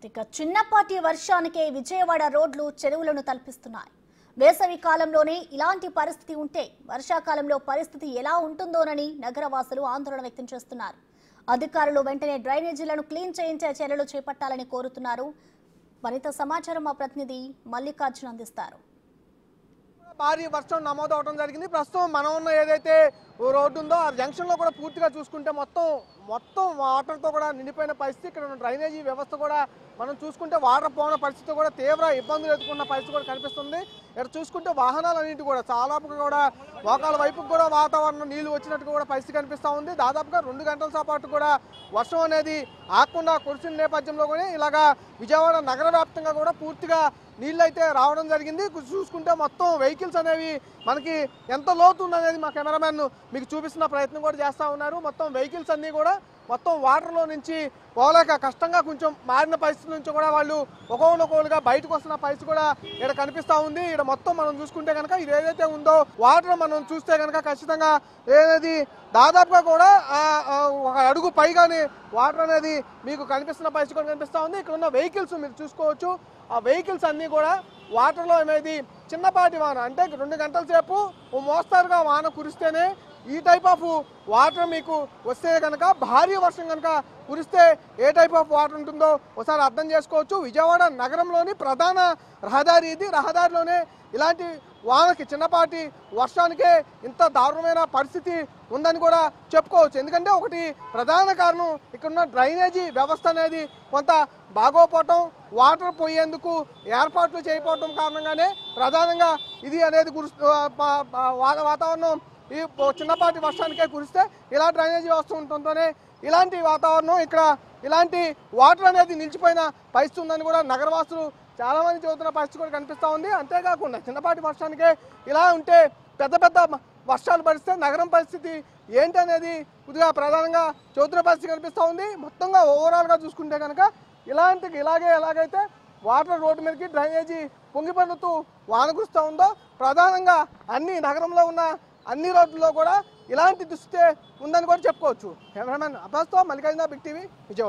ఇక చిన్నపాటి వర్షానికే విజయవాడ రోడ్లు చెరువులను తలపిస్తున్నాయి. వేసవి కాలంలోనే ఇలాంటి పరిస్థితి ఉంటే వర్షాకాలంలో పరిస్థితి ఎలా ఉంటుందోనని నగరవాసులు ఆందోళన వ్యక్తం చేస్తున్నారు. అధికారులు వెంటనే డ్రైనేజీలను క్లీన్ చేయించే చర్యలు చేపట్టాలని కోరుతున్నారు. మరింత సమాచారం మా ప్రతినిధి మల్లికార్జున అందిస్తారు. భారీ వర్షం నమోదవడం జరిగింది. ప్రస్తుతం మనం ఉన్న ఏదైతే రోడ్డు ఉందో ఆ జంక్షన్లో కూడా పూర్తిగా చూసుకుంటే మొత్తం వాటర్తో కూడా నిండిపోయిన పరిస్థితి. ఇక్కడ ఉన్న డ్రైనేజీ వ్యవస్థ కూడా మనం చూసుకుంటే వాటర్ పోన పరిస్థితి కూడా తీవ్ర ఇబ్బందులు ఎదుర్కొన్న పరిస్థితి కూడా కనిపిస్తుంది. ఇక్కడ చూసుకుంటే వాహనాలన్నింటి కూడా చాలాపుగా కూడా మోకాల వైపుకు కూడా వాతావరణం నీళ్లు వచ్చినట్టు కూడా పరిస్థితి కనిపిస్తూ ఉంది. దాదాపుగా 2 గంటల పాటు కూడా వర్షం అనేది ఆగకుండా కురిసిన నేపథ్యంలో కూడా ఇలాగా విజయవాడ నగర వ్యాప్తంగా కూడా పూర్తిగా నీళ్ళు అయితే రావడం జరిగింది. చూసుకుంటే మొత్తం వెహికల్స్ అనేవి మనకి ఎంత లోతు ఉందనేది మా కెమెరామెన్ మీకు చూపిస్తున్న ప్రయత్నం కూడా చేస్తూ ఉన్నారు. మొత్తం వెహికల్స్ అన్నీ కూడా మొత్తం వాటర్లో నుంచి పోలేక కష్టంగా కొంచెం మారిన పరిస్థితి నుంచి కూడా వాళ్ళు ఒకళ్ళుగా బయటకు వస్తున్న పరిస్థితి కూడా ఇక్కడ కనిపిస్తూ ఉంది. ఇక్కడ మొత్తం మనం చూసుకుంటే కనుక ఇది ఏదైతే ఉందో వాటర్ మనం చూస్తే కనుక ఖచ్చితంగా ఏదైతే దాదాపుగా కూడా ఒక అడుగు పైగానే వాటర్ అనేది మీకు కనిపిస్తున్న పరిస్థితి కూడా కనిపిస్తూ ఉంది. ఇక్కడ ఉన్న వెహికల్స్ మీరు చూసుకోవచ్చు. ఆ వెహికల్స్ అన్నీ కూడా వాటర్లో అనేది చిన్నపాటి వాన అంటే 2 గంటల సేపు మోస్తారుగా వాన కురిస్తేనే ఈ టైప్ ఆఫ్ వాటర్ మీకు వస్తే కనుక భారీ వర్షం కనుక కురిస్తే ఏ టైప్ ఆఫ్ వాటర్ ఉంటుందో ఒకసారి అర్థం చేసుకోవచ్చు. విజయవాడ నగరంలోని ప్రధాన రహదారి ఇది. రహదారిలోనే ఇలాంటి వానకి చిన్నపాటి వర్షానికే ఇంత దారుణమైన పరిస్థితి ఉందని కూడా చెప్పుకోవచ్చు. ఎందుకంటే ఒకటి ప్రధాన కారణం ఇక్కడున్న డ్రైనేజీ వ్యవస్థ అనేది కొంత బాగోపోవటం, వాటర్ పోయేందుకు ఏర్పాట్లు చేయకపోవటం కారణంగానే ప్రధానంగా ఇది అనేది వాతావరణం ఈ చిన్నపాటి వర్షానికే కురిస్తే ఇలా డ్రైనేజీ వ్యవస్థ ఉంటుందనే ఇలాంటి వాతావరణం ఇక్కడ ఇలాంటి వాటర్ అనేది నిలిచిపోయిన పరిస్థితి ఉందని కూడా నగరవాసులు చాలా మంది చదువుతున్న పరిస్థితి కూడా కనిపిస్తూ ఉంది. అంతేకాకుండా చిన్నపాటి వర్షానికే ఇలా ఉంటే పెద్ద వర్షాలు పడిస్తే నగరం పరిస్థితి ఏంటనేది కొద్దిగా ప్రధానంగా చదువుతున్న పరిస్థితి కనిపిస్తూ ఉంది. మొత్తంగా ఓవరాల్గా చూసుకుంటే కనుక ఎలాగైతే వాటర్ రోడ్డు మీదకి డ్రైనేజీ పొంగిపడుతూ వాన కురుస్తూ ఉందో ప్రధానంగా నగరంలో ఉన్న అన్ని రోడ్లలో కూడా ఇలాంటి దుస్థితే ఉందని కూడా చెప్పుకోవచ్చు. కెమెరామెన్ అబ్బాస్తో మల్లికార్జున, బిగ్ టీవీ, విజయవాడ.